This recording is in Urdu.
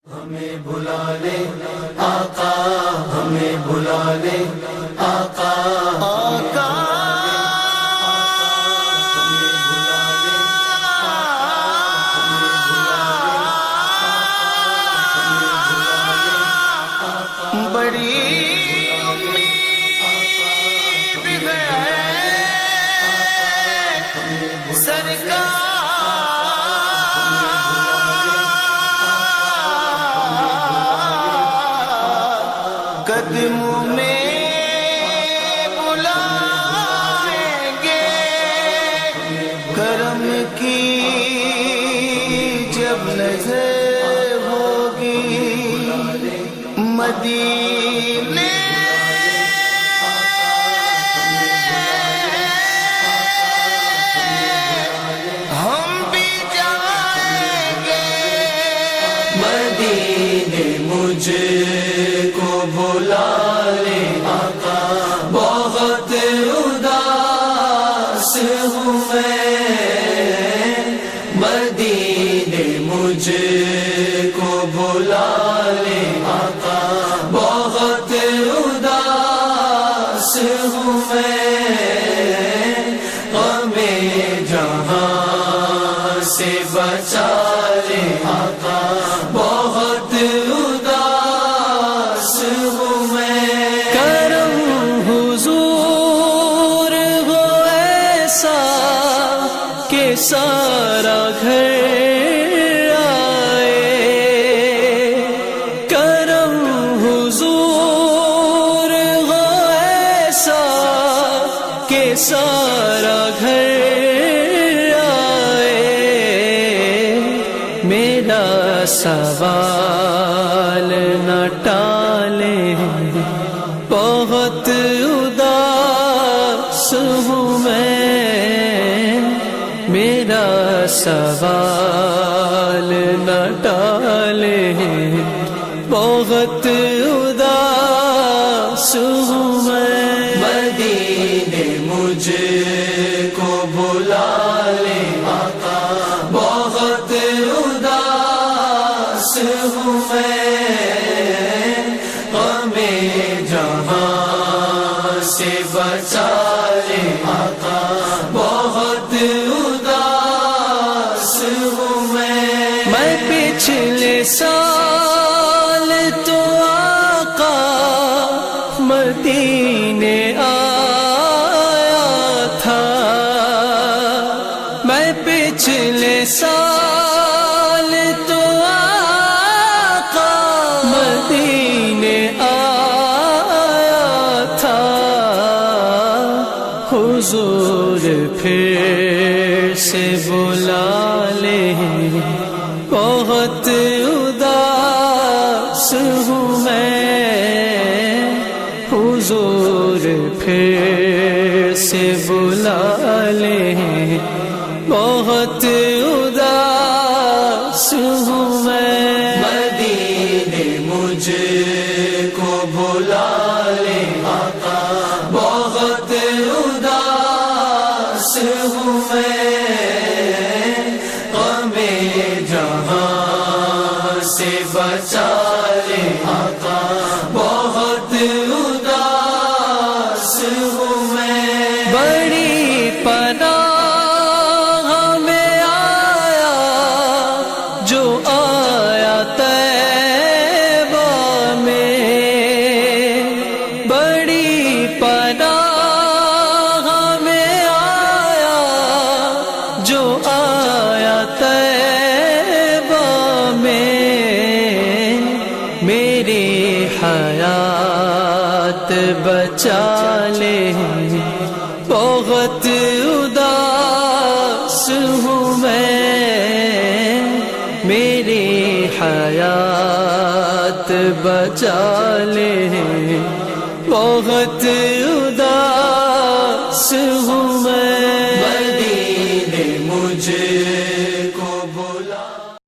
ہمیں بلا لے آقا، ہمیں بلا لے آقا، آقا بڑی امید ہے سرکار قدموں میں بلائیں گے، کرم کی جب نظر ہوگی مدینے ہم بھی جائیں گے، مدینے مجھ کو بلا لے آقا، بہت اداس ہوں میں، مدینے مجھ کو بلا لے آقا، بہت اداس ہوں میں، ہمیں جہاں سے بچا لے آقا، بہت اداس ہوں میں، کرم حضور ہو ایسا کہ سارا گھر آئے، کرم حضور ہو ایسا کہ سارا گھر آئے، میرا سوال نہ ٹالے، بہت اداس ہوں میں، میرا سوال نہ ٹالے، بہت اداس ہوں میں، مدینے مجھ کو بلا لے آقا، بہت اداس ہوں میں، ہمیں جہاں سے بچا لے آقا، بہت اداس ہوں میں پچھلے سال تو آقا مدینے آیا تھا، میں پچھلے سال تو آقا مدینے آیا تھا، حضور پھر سے بلا لے، بہت اداس ہوں میں، حضور پھر سے بلا لے، بہت اداس ہوں میں، مدینے مجھ کو بلا لے آقا، بہت اداس ہوں میں، ہمیں جہاں سے بچا لے آقا، بہت اداس ہوں میں، بڑی پناہ میں آیا جو آیا طیبہ میں، بڑی پناہ میں آیا جو آیا طیبہ میں، میری حیات بچا لے، بہت اداس ہوں میں، میری حیات بچا لے، بہت اداس ہوں میں،